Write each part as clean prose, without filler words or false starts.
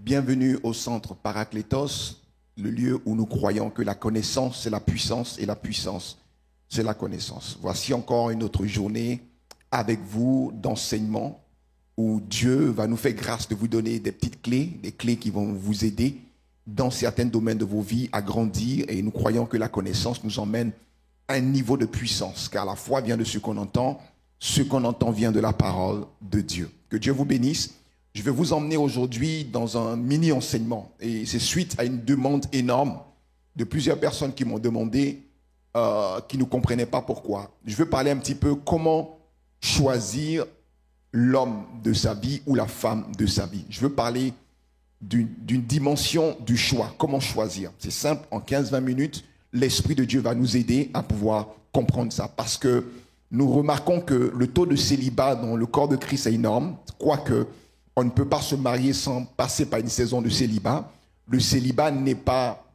Bienvenue au centre Parakletos, le lieu où nous croyons que la connaissance, c'est la puissance et la puissance, c'est la connaissance. Voici encore une autre journée avec vous d'enseignement où Dieu va nous faire grâce de vous donner des petites clés, des clés qui vont vous aider dans certains domaines de vos vies à grandir, et nous croyons que la connaissance nous emmène à un niveau de puissance, car la foi vient de ce qu'on entend vient de la parole de Dieu. Que Dieu vous bénisse. Je vais vous emmener aujourd'hui dans un mini-enseignement, et c'est suite à une demande énorme de plusieurs personnes qui m'ont demandé, qui ne comprenaient pas pourquoi. Je veux parler un petit peu comment choisir l'homme de sa vie ou la femme de sa vie. Je veux parler d'une dimension du choix, comment choisir. C'est simple, en 15-20 minutes, l'Esprit de Dieu va nous aider à pouvoir comprendre ça, parce que nous remarquons que le taux de célibat dans le corps de Christ est énorme, quoique on ne peut pas se marier sans passer par une saison de célibat. Le célibat n'est pas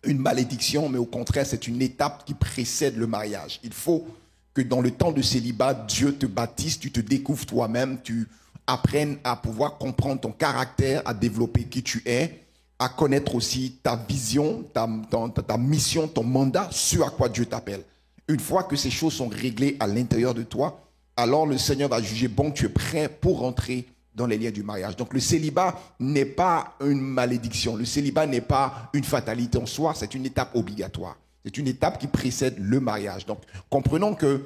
une malédiction, mais au contraire, c'est une étape qui précède le mariage. Il faut que dans le temps de célibat, Dieu te baptise, tu te découvres toi-même, tu apprennes à pouvoir comprendre ton caractère, à développer qui tu es, à connaître aussi ta vision, ta mission, ton mandat, ce à quoi Dieu t'appelle. Une fois que ces choses sont réglées à l'intérieur de toi, alors le Seigneur va juger, bon, tu es prêt pour rentrer dans les liens du mariage. Donc le célibat n'est pas une malédiction, le célibat n'est pas une fatalité en soi, c'est une étape obligatoire. C'est une étape qui précède le mariage. Donc comprenons qu'il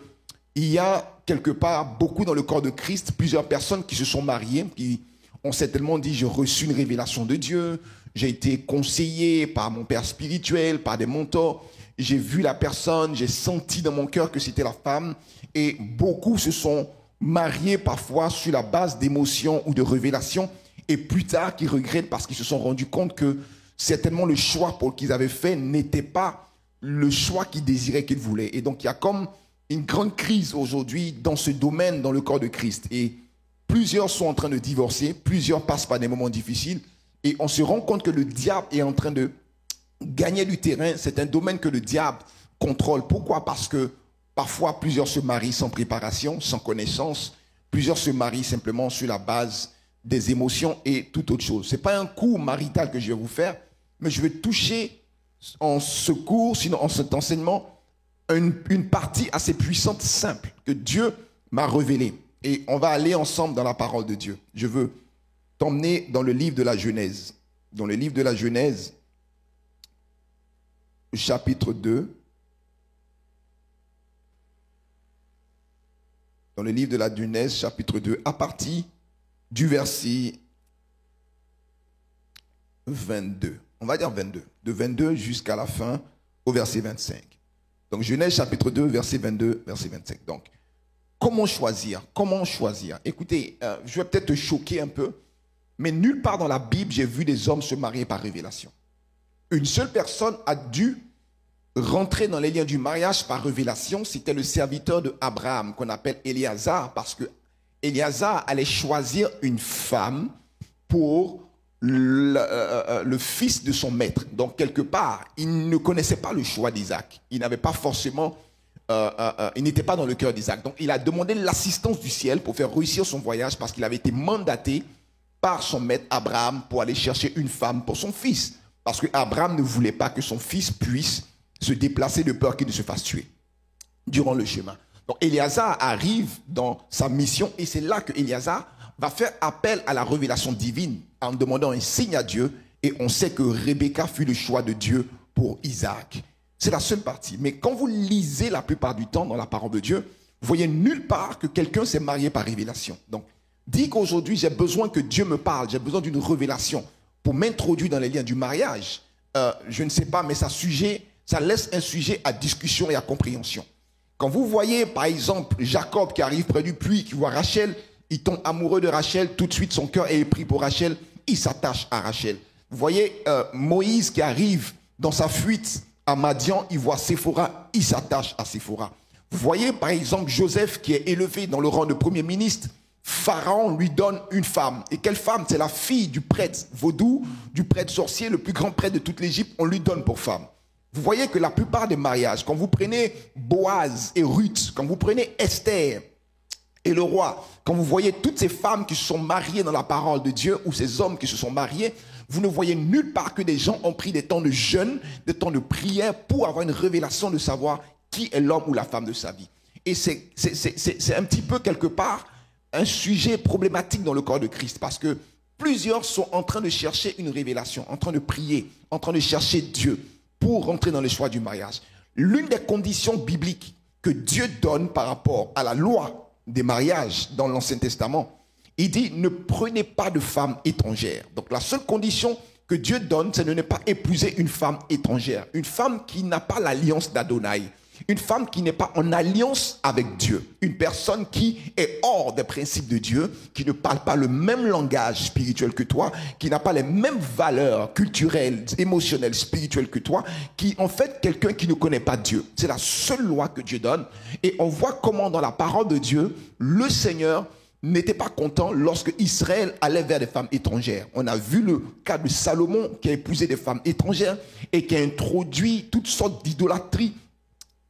y a quelque part beaucoup dans le corps de Christ, plusieurs personnes qui se sont mariées, qui ont certainement dit, j'ai reçu une révélation de Dieu, j'ai été conseillé par mon père spirituel, par des mentors, j'ai vu la personne, j'ai senti dans mon cœur que c'était la femme, et beaucoup se sont mariés parfois sur la base d'émotions ou de révélations, et plus tard qui regrettent parce qu'ils se sont rendus compte que certainement le choix qu'ils avaient fait n'était pas le choix qu'ils désiraient, qu'ils voulaient. Et donc il y a comme une grande crise aujourd'hui dans ce domaine, dans le corps de Christ, et plusieurs sont en train de divorcer, plusieurs passent par des moments difficiles, et on se rend compte que le diable est en train de gagner du terrain. C'est un domaine que le diable contrôle. Pourquoi? Parce que parfois, plusieurs se marient sans préparation, sans connaissance. Plusieurs se marient simplement sur la base des émotions et toute autre chose. Ce n'est pas un cours marital que je vais vous faire, mais je vais toucher en ce cours, sinon en cet enseignement, une partie assez puissante, simple, que Dieu m'a révélée. Et on va aller ensemble dans la parole de Dieu. Je veux t'emmener dans le livre de la Genèse. Dans le livre de la Genèse, chapitre 2. Dans le livre de la Genèse, chapitre 2, à partir du verset 22. On va dire 22. De 22 jusqu'à la fin, au verset 25. Donc, Genèse, chapitre 2, verset 22, verset 25. Donc, comment choisir? Comment choisir? Écoutez, je vais peut-être te choquer un peu, mais nulle part dans la Bible, j'ai vu des hommes se marier par révélation. Une seule personne a dû rentrer dans les liens du mariage par révélation, c'était le serviteur de Abraham qu'on appelle Éléazar, parce que Éléazar allait choisir une femme pour le fils de son maître. Donc quelque part, il ne connaissait pas le choix d'Isaac. Il n'avait pas forcément, il n'était pas dans le cœur d'Isaac. Donc il a demandé l'assistance du ciel pour faire réussir son voyage, parce qu'il avait été mandaté par son maître Abraham pour aller chercher une femme pour son fils. Parce que Abraham ne voulait pas que son fils puisse se déplacer de peur qu'il ne se fasse tuer durant le chemin. Donc Éléazar arrive dans sa mission, et c'est là que Éléazar va faire appel à la révélation divine en demandant un signe à Dieu, et on sait que Rebecca fut le choix de Dieu pour Isaac. C'est la seule partie. Mais quand vous lisez la plupart du temps dans la parole de Dieu, vous voyez nulle part que quelqu'un s'est marié par révélation. Donc, dis qu'aujourd'hui j'ai besoin que Dieu me parle, j'ai besoin d'une révélation pour m'introduire dans les liens du mariage. Je ne sais pas, mais ça laisse un sujet à discussion et à compréhension. Quand vous voyez, par exemple, Jacob qui arrive près du puits, qui voit Rachel, il tombe amoureux de Rachel, tout de suite son cœur est pris pour Rachel, il s'attache à Rachel. Vous voyez Moïse qui arrive dans sa fuite à Madian, il voit Séphora, il s'attache à Séphora. Vous voyez par exemple Joseph qui est élevé dans le rang de premier ministre, Pharaon lui donne une femme. Et quelle femme? C'est la fille du prêtre vaudou, du prêtre sorcier, le plus grand prêtre de toute l'Égypte, on lui donne pour femme. Vous voyez que la plupart des mariages, quand vous prenez Boaz et Ruth, quand vous prenez Esther Et le roi, quand vous voyez toutes ces femmes qui se sont mariées dans la parole de Dieu, ou ces hommes qui se sont mariés, vous ne voyez nulle part que des gens ont pris des temps de jeûne, des temps de prière pour avoir une révélation de savoir qui est l'homme ou la femme de sa vie. Et c'est un petit peu quelque part un sujet problématique dans le corps de Christ, parce que plusieurs sont en train de chercher une révélation, en train de prier, en train de chercher Dieu pour rentrer dans le choix du mariage. L'une des conditions bibliques que Dieu donne par rapport à la loi des mariages dans l'Ancien Testament, il dit ne prenez pas de femme étrangère. Donc la seule condition que Dieu donne, c'est de ne pas épouser une femme étrangère, une femme qui n'a pas l'alliance d'Adonai, une femme qui n'est pas en alliance avec Dieu, une personne qui est hors des principes de Dieu, qui ne parle pas le même langage spirituel que toi, qui n'a pas les mêmes valeurs culturelles, émotionnelles, spirituelles que toi, qui en fait quelqu'un qui ne connaît pas Dieu. C'est la seule loi que Dieu donne. Et on voit comment dans la parole de Dieu, le Seigneur n'était pas content lorsque Israël allait vers des femmes étrangères. On a vu le cas de Salomon qui a épousé des femmes étrangères et qui a introduit toutes sortes d'idolâtries,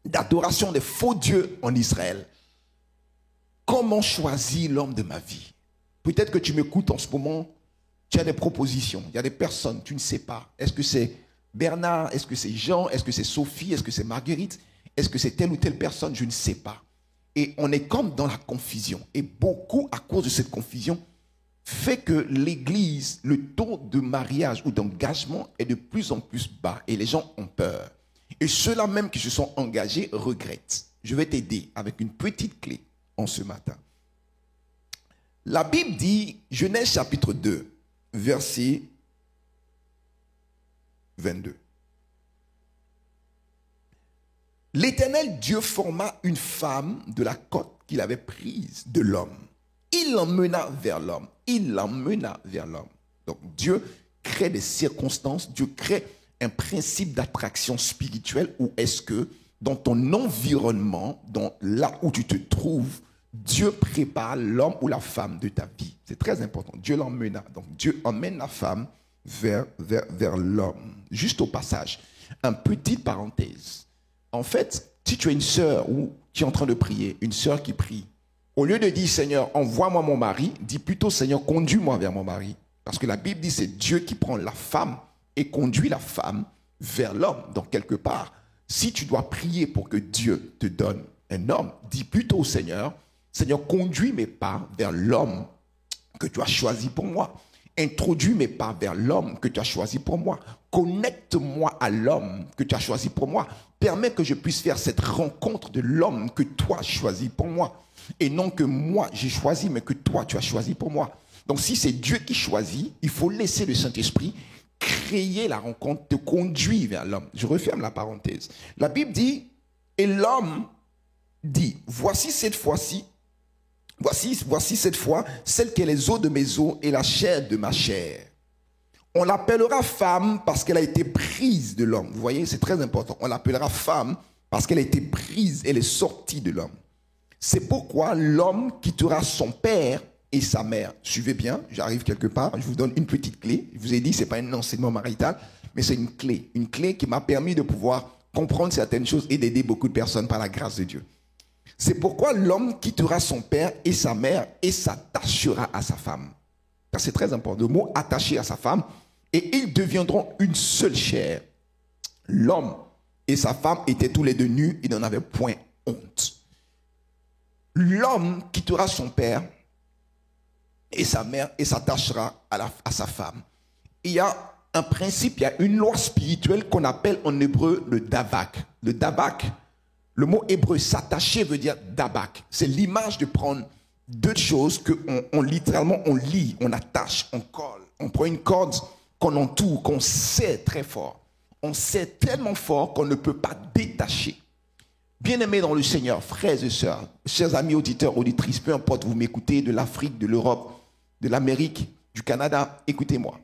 d'adoration des faux dieux en Israël. Comment choisir l'homme de ma vie? Peut-être que tu m'écoutes en ce moment, tu as des propositions, il y a des personnes, tu ne sais pas. Est-ce que c'est Bernard? Est-ce que c'est Jean? Est-ce que c'est Sophie? Est-ce que c'est Marguerite? Est-ce que c'est telle ou telle personne? Je ne sais pas. Et on est comme dans la confusion. Et beaucoup, à cause de cette confusion, fait que l'Église, le taux de mariage ou d'engagement est de plus en plus bas. Et les gens ont peur. Et ceux-là même qui se sont engagés regrettent. Je vais t'aider avec une petite clé en ce matin. La Bible dit, Genèse chapitre 2, verset 22. L'Éternel Dieu forma une femme de la côte qu'il avait prise de l'homme. Il l'emmena vers l'homme. Il l'emmena vers l'homme. Donc Dieu crée des circonstances, Dieu crée un principe d'attraction spirituelle où est-ce que dans ton environnement, là où tu te trouves, Dieu prépare l'homme ou la femme de ta vie. C'est très important. Dieu l'emmena. Donc Dieu emmène la femme vers l'homme. Juste au passage, une petite parenthèse. En fait, si tu as une sœur ou qui est en train de prier, une sœur qui prie, au lieu de dire Seigneur, envoie-moi mon mari, dis plutôt Seigneur, conduis-moi vers mon mari. Parce que la Bible dit c'est Dieu qui prend la femme et conduit la femme vers l'homme. Donc quelque part, si tu dois prier pour que Dieu te donne un homme, dis plutôt au Seigneur, Seigneur, conduis mes pas vers l'homme que tu as choisi pour moi. Introduis mes pas vers l'homme que tu as choisi pour moi. Connecte-moi à l'homme que tu as choisi pour moi. Permets que je puisse faire cette rencontre de l'homme que toi as choisi pour moi. Et non que moi j'ai choisi, mais que toi tu as choisi pour moi. Donc si c'est Dieu qui choisit, il faut laisser le Saint-Esprit créer la rencontre, te conduire vers l'homme. Je referme la parenthèse. La Bible dit, et l'homme dit, voici cette fois celle qui est les os de mes os et la chair de ma chair. On l'appellera femme parce qu'elle a été prise de l'homme. Vous voyez, c'est très important. On l'appellera femme parce qu'elle a été prise, elle est sortie de l'homme. C'est pourquoi l'homme quittera son père et sa mère. Suivez bien, j'arrive quelque part, je vous donne une petite clé. Je vous ai dit, ce n'est pas un enseignement marital, mais c'est une clé qui m'a permis de pouvoir comprendre certaines choses et d'aider beaucoup de personnes par la grâce de Dieu. C'est pourquoi l'homme quittera son père et sa mère et s'attachera à sa femme. Ça, c'est très important. Le mot attaché à sa femme, et ils deviendront une seule chair. L'homme et sa femme étaient tous les deux nus, ils n'en avaient point honte. L'homme quittera son père et sa mère et s'attachera à sa femme. Il y a un principe, il y a une loi spirituelle qu'on appelle en hébreu le davak. Le davak, le mot hébreu s'attacher veut dire dabak. C'est l'image de prendre deux choses qu'on littéralement on lie, on attache, on colle. On prend une corde qu'on entoure, qu'on serre très fort. On serre tellement fort qu'on ne peut pas détacher. Bien-aimés dans le Seigneur, frères et sœurs, chers amis auditeurs, auditrices, peu importe, vous m'écoutez de l'Afrique, de l'Europe, de l'Amérique, du Canada, écoutez-moi.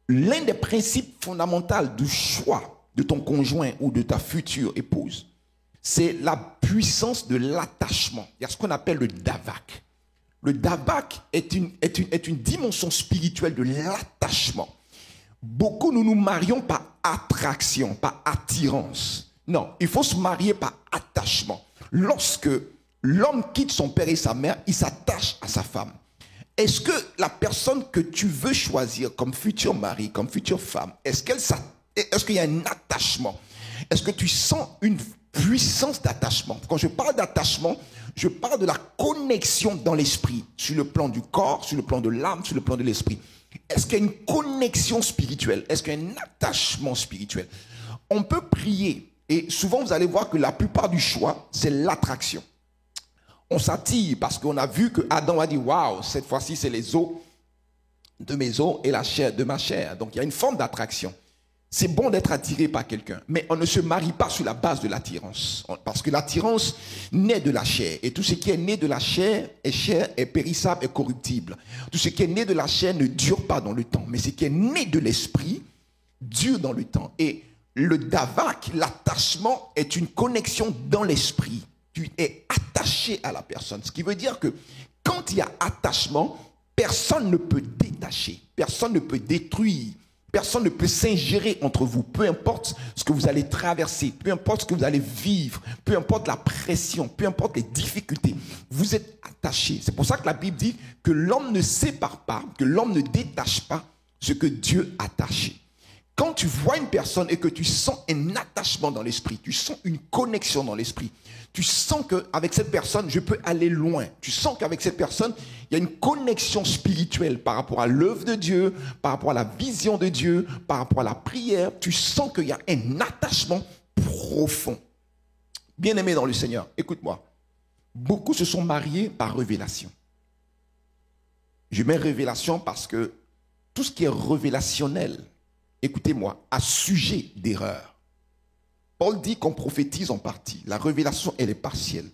L'un des principes fondamentaux du choix de ton conjoint ou de ta future épouse, c'est la puissance de l'attachement. Il y a ce qu'on appelle le davak. Le davak est une dimension spirituelle de l'attachement. Beaucoup, nous nous marions par attraction, par attirance. Non, il faut se marier par attachement. Lorsque l'homme quitte son père et sa mère, il s'attache à sa femme. Est-ce que la personne que tu veux choisir comme futur mari, comme future femme, est-ce qu'il y a un attachement? Est-ce que tu sens une puissance d'attachement? Quand je parle d'attachement, je parle de la connexion dans l'esprit, sur le plan du corps, sur le plan de l'âme, sur le plan de l'esprit. Est-ce qu'il y a une connexion spirituelle? Est-ce qu'il y a un attachement spirituel? On peut prier, et souvent vous allez voir que la plupart du choix, c'est l'attraction. On s'attire parce qu'on a vu que Adam a dit, waouh, cette fois-ci c'est les os de mes os et la chair de ma chair. Donc il y a une forme d'attraction. C'est bon d'être attiré par quelqu'un, mais on ne se marie pas sur la base de l'attirance. Parce que l'attirance naît de la chair. Et tout ce qui est né de la chair, est périssable et corruptible. Tout ce qui est né de la chair ne dure pas dans le temps. Mais ce qui est né de l'esprit dure dans le temps. Et le davak, l'attachement, est une connexion dans l'esprit. Tu es attaché à la personne. Ce qui veut dire que quand il y a attachement, personne ne peut détacher, personne ne peut détruire, personne ne peut s'ingérer entre vous. Peu importe ce que vous allez traverser, peu importe ce que vous allez vivre, peu importe la pression, peu importe les difficultés, vous êtes attaché. C'est pour ça que la Bible dit que l'homme ne sépare pas, que l'homme ne détache pas ce que Dieu a attaché. Quand tu vois une personne et que tu sens un attachement dans l'esprit, tu sens une connexion dans l'esprit, tu sens qu'avec cette personne, je peux aller loin. Tu sens qu'avec cette personne, il y a une connexion spirituelle par rapport à l'œuvre de Dieu, par rapport à la vision de Dieu, par rapport à la prière. Tu sens qu'il y a un attachement profond. Bien-aimé dans le Seigneur, écoute-moi. Beaucoup se sont mariés par révélation. Je mets révélation parce que tout ce qui est révélationnel, écoutez-moi, à sujet d'erreur. Paul dit qu'on prophétise en partie. La révélation, elle est partielle.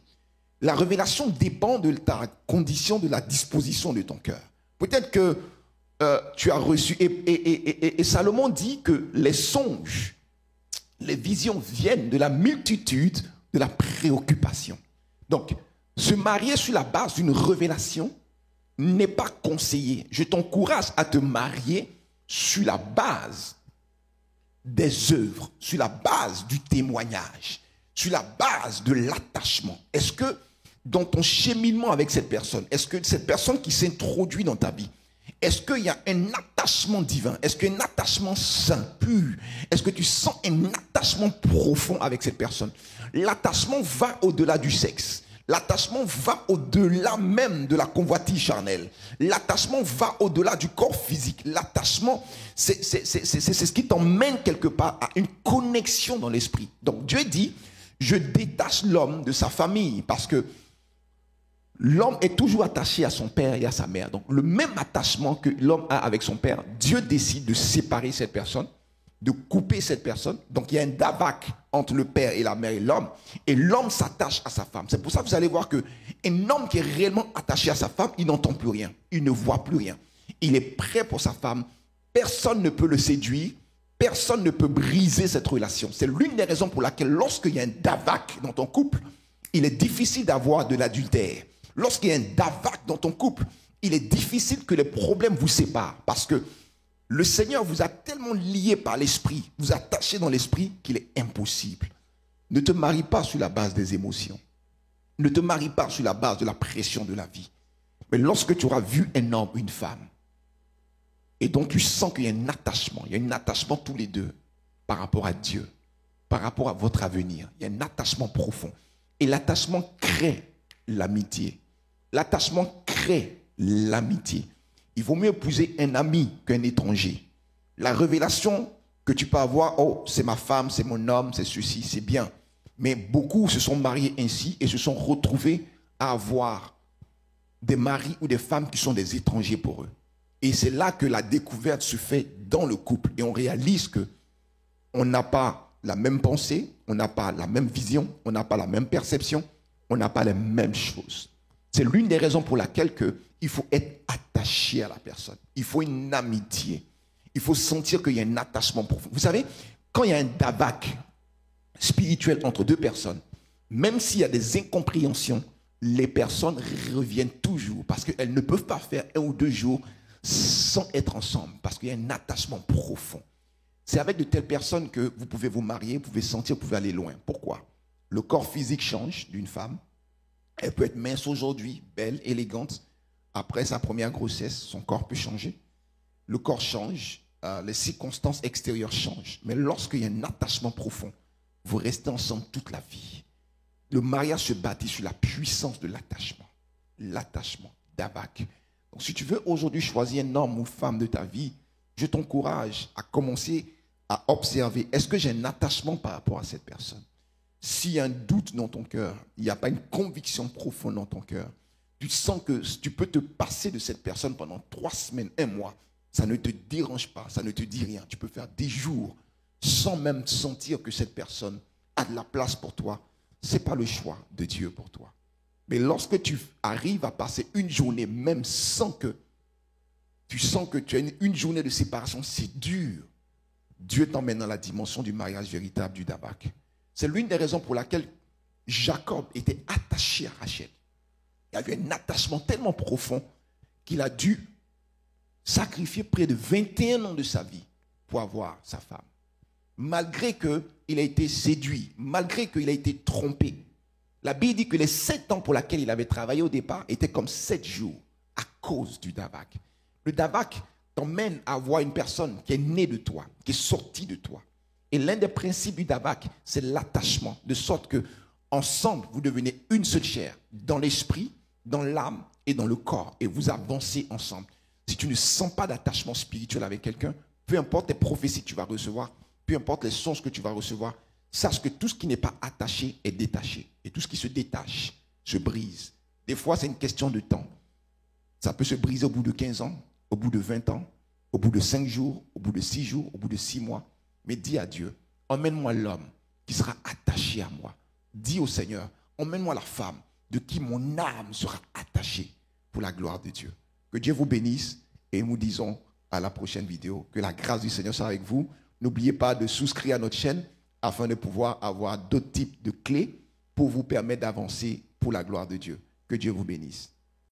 La révélation dépend de ta condition, de la disposition de ton cœur. Peut-être que tu as reçu... Et Salomon dit que les songes, les visions viennent de la multitude, de la préoccupation. Donc, se marier sur la base d'une révélation n'est pas conseillé. Je t'encourage à te marier sur la base des œuvres, sur la base du témoignage, sur la base de l'attachement. Est-ce que dans ton cheminement avec cette personne, est-ce que cette personne qui s'introduit dans ta vie, est-ce qu'il y a un attachement divin? Est-ce qu'il y a un attachement saint, pur? Est-ce que tu sens un attachement profond avec cette personne? L'attachement va au-delà du sexe. L'attachement va au-delà même de la convoitise charnelle. L'attachement va au-delà du corps physique. L'attachement, c'est ce qui t'emmène quelque part à une connexion dans l'esprit. Donc Dieu dit, je détache l'homme de sa famille parce que l'homme est toujours attaché à son père et à sa mère. Donc le même attachement que l'homme a avec son père, Dieu décide de séparer cette personne, de couper cette personne. Donc il y a un davak entre le père et la mère et l'homme s'attache à sa femme. C'est pour ça que vous allez voir qu'un homme qui est réellement attaché à sa femme, il n'entend plus rien, il ne voit plus rien. Il est prêt pour sa femme. Personne ne peut le séduire, personne ne peut briser cette relation. C'est l'une des raisons pour laquelle lorsqu'il y a un davak dans ton couple, il est difficile d'avoir de l'adultère. Lorsqu'il y a un davak dans ton couple, il est difficile que les problèmes vous séparent parce que le Seigneur vous a tellement lié par l'esprit, vous attaché dans l'esprit qu'il est impossible. Ne te marie pas sur la base des émotions. Ne te marie pas sur la base de la pression de la vie. Mais lorsque tu auras vu un homme, une femme, et donc tu sens qu'il y a un attachement, il y a un attachement tous les deux par rapport à Dieu, par rapport à votre avenir. Il y a un attachement profond. Et l'attachement crée l'amitié. L'attachement crée l'amitié. Il vaut mieux épouser un ami qu'un étranger. La révélation que tu peux avoir, oh, c'est ma femme, c'est mon homme, c'est ceci, c'est bien. Mais beaucoup se sont mariés ainsi et se sont retrouvés à avoir des maris ou des femmes qui sont des étrangers pour eux. Et c'est là que la découverte se fait dans le couple. Et on réalise que on n'a pas la même pensée, on n'a pas la même vision, on n'a pas la même perception, on n'a pas les mêmes choses. C'est l'une des raisons pour laquelle il faut être attaché à la personne. Il faut une amitié. Il faut sentir qu'il y a un attachement profond. Vous savez, quand il y a un davak spirituel entre deux personnes, même s'il y a des incompréhensions, les personnes reviennent toujours parce qu'elles ne peuvent pas faire 1 ou 2 jours sans être ensemble parce qu'il y a un attachement profond. C'est avec de telles personnes que vous pouvez vous marier, vous pouvez sentir, vous pouvez aller loin. Pourquoi? Le corps physique change d'une femme, Elle peut être mince aujourd'hui, belle, élégante. Après sa première grossesse, son corps peut changer. Le corps change, les circonstances extérieures changent. Mais lorsqu'il y a un attachement profond, vous restez ensemble toute la vie. Le mariage se bâtit sur la puissance de l'attachement. L'attachement d'Abak. Donc si tu veux aujourd'hui choisir un homme ou femme de ta vie, je t'encourage à commencer à observer, est-ce que j'ai un attachement par rapport à cette personne? S'il y a un doute dans ton cœur, il n'y a pas une conviction profonde dans ton cœur, tu sens que tu peux te passer de cette personne pendant 3 semaines, 1 mois, ça ne te dérange pas, ça ne te dit rien. Tu peux faire des jours sans même sentir que cette personne a de la place pour toi. Ce n'est pas le choix de Dieu pour toi. Mais lorsque tu arrives à passer une journée, même sans que tu sens que tu as une journée de séparation, c'est dur. Dieu t'emmène dans la dimension du mariage véritable du Dabak. C'est l'une des raisons pour laquelle Jacob était attaché à Rachel. Il y avait un attachement tellement profond qu'il a dû sacrifier près de 21 ans de sa vie pour avoir sa femme. Malgré qu'il a été séduit, malgré qu'il a été trompé. La Bible dit que les 7 ans pour lesquels il avait travaillé au départ étaient comme 7 jours à cause du Davak. Le Davak t'emmène à voir une personne qui est née de toi, qui est sortie de toi. Et l'un des principes du Davak, c'est l'attachement, de sorte que ensemble, vous devenez une seule chair, dans l'esprit, dans l'âme et dans le corps, et vous avancez ensemble. Si tu ne sens pas d'attachement spirituel avec quelqu'un, peu importe les prophéties que tu vas recevoir, peu importe les songes que tu vas recevoir, sache que tout ce qui n'est pas attaché est détaché. Et tout ce qui se détache se brise. Des fois, c'est une question de temps. Ça peut se briser au bout de 15 ans, au bout de 20 ans, au bout de 5 jours, au bout de 6 jours, au bout de 6 mois. Mais dis à Dieu, emmène-moi l'homme qui sera attaché à moi. Dis au Seigneur, emmène-moi la femme de qui mon âme sera attachée pour la gloire de Dieu. Que Dieu vous bénisse et nous disons à la prochaine vidéo. Que la grâce du Seigneur soit avec vous. N'oubliez pas de souscrire à notre chaîne afin de pouvoir avoir d'autres types de clés pour vous permettre d'avancer pour la gloire de Dieu. Que Dieu vous bénisse.